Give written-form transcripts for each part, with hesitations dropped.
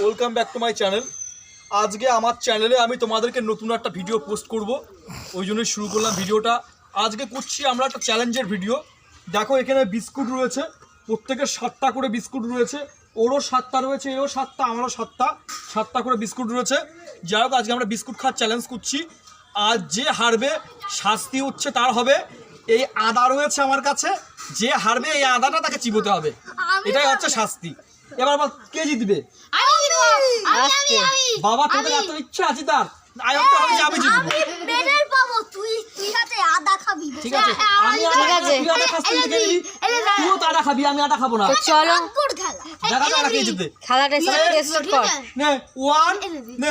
Welcome back to my channel. আজকে আমার চ্যানেলে আমি তোমাদেরকে নতুন একটা ভিডিও পোস্ট করব, ওই জন্যই শুরু করলাম ভিডিওটা। আজকে করছি আমরা একটা চ্যালেঞ্জের ভিডিও। দেখো এখানে বিস্কুট রয়েছে, প্রত্যেকের 7টা করে বিস্কুট রয়েছে, ওরও 7টা রয়েছে, এরও 7টা, আমারও 7টা করে বিস্কুট রয়েছে। যাই হোক, আজকে আমরা বিস্কুট খাওয়ার চ্যালেঞ্জ করছি। আর যে হারবে শাস্তি হচ্ছে তার হবে এই আদা রয়েছে আমার কাছে, যে হারবে এই আদাটা তাকে চিবোতে হবে, এটাই হচ্ছে শাস্তি। এবার কে জিতবে? বাবা তোদের এত ইচ্ছা আছে তার আয়ত্তে হবে যে আমি জিতবো। ঠিক আছে, আমি আদা খাচ্ছি, তুইও তো আদা খাবি, আমি আদা খাবো না। চলো দেখা যাক কে জিতবে। খেলাটা স্টার্ট কর। নে ওয়ান, নে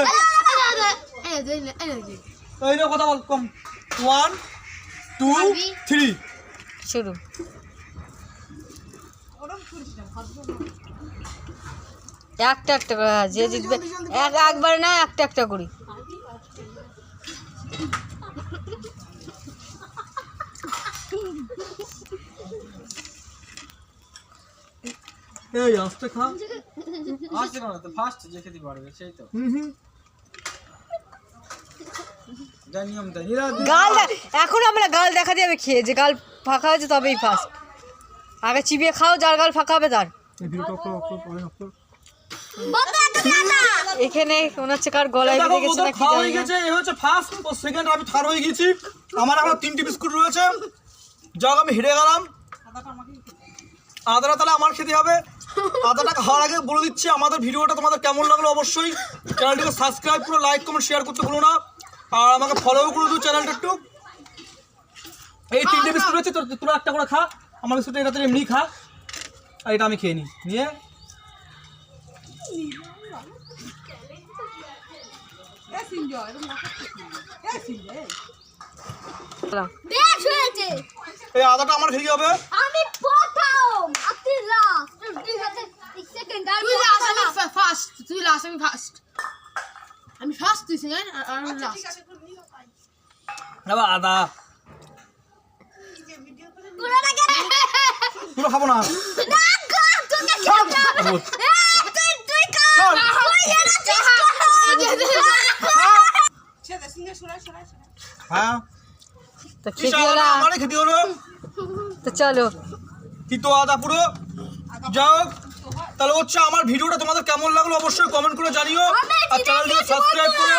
এই নে কথা বল কম। 1 2 3 শুরু। একটা একটা করে, যে জিতবে একবার না, একটা একটা করি। এই আস্তে খা, আস্তে না তো ফার্স্ট যে খেতে পারবে সেই তো জানিয়াম দা গাল এখন আমরা গাল দেখা যাবে খেয়ে, যে গাল ফাঁকা হয়েছে তবেই ফার্স্ট। আগে চিবিয়ে খাও, যার গাল ফাঁকা হবে তার। এখানে মনে হচ্ছে কার গলায় বেঁধে গেছে না কি খাওয়া জানি হয়ে না। গেছে, এই হচ্ছে ফার্স্ট ও সেকেন্ড, আমি থার্ড হয়ে গেছি। আমার এখন 3টি বিস্কুট রয়েছে, যাক আমি হেরে গেলাম। আদাটা তাহলে আমার খেতে হবে। আদাটা খাওয়ার আগে বলে দিচ্ছি, আমাদের ভিডিওটা তোমাদের কেমন লাগলো অবশ্যই চ্যানেলটিকে সাবস্ক্রাইব করো, লাইক কমেন্ট শেয়ার করতে ভুলো না, আর আমাকে ফলোও করে দিও চ্যানেলটা একটু। এই 3টে বিস্কুট রয়েছে, তোরা একটা করে খা। আমার বিস্কুটটা এটা এমনি খা, আর এটা আমি খেয়ে নিই। নিয়ে এই আদাটা আমার খেতে হবে। আমি প্রথম, আপনি লাস্ট, ঠিক আছে সেকেন্ড, তুই লাস্ট, আমি ফার্স্ট। তুই লাস্ট, আমি ফার্স্ট। আমি ফার্স্ট, তুই সেকেন্ড, আর আমি লাস্ট। এবার আদা পুরো খাবো না। হ্যাঁ তো খেতে হলো, আমারই খেতে হলো। তো চলো। তিতো আদা পুরো। যাও তাহলে হচ্ছে আমার ভিডিওটা তোমাদের কেমন লাগলো অবশ্যই কমেন্ট করে জানিও, আর চ্যানেলটিকে সাবস্ক্রাইব করো।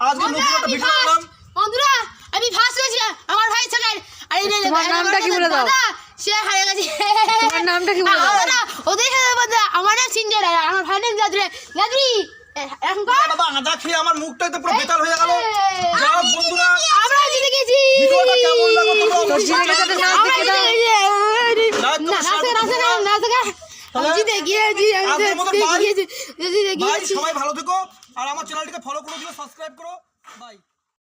আজকে নতুন একটা ভিডিও আনলাম। বন্ধুরা, আমি ফার্স্ট হয়েছি, আমার ভাই সেকেন্ড। আর এই তোমার নামটা কি বলে দাও? সে হারিয়ে গেছে। তোমার নামটা কি বলে দাও? ওদের সাথে বন্ধুরা, আমার নাম সিনজার, আর আমার ভাই নাম জাদুরে। জাদুরি এখন বাবা আদা খেয়ে আমার মুখটাই তো পুরো বেতাল হয়ে গেল। যাও বন্ধুরা, আমরা জিতে গেছি। ভিডিওটা কেমন লাগলো তোমরা তো অবশ্যই জিতে গেছে, নাচ আমরা দেখে দাও। জিতে গিয়েছি, আজকের মতো জিতে bye. গিয়েছি, জিতে বাই, গিয়েছি। সবাই ভালো থেকো, আর আমার চ্যানেলটিকে ফলো করে দিও, সাবস্ক্রাইব করো। বাই।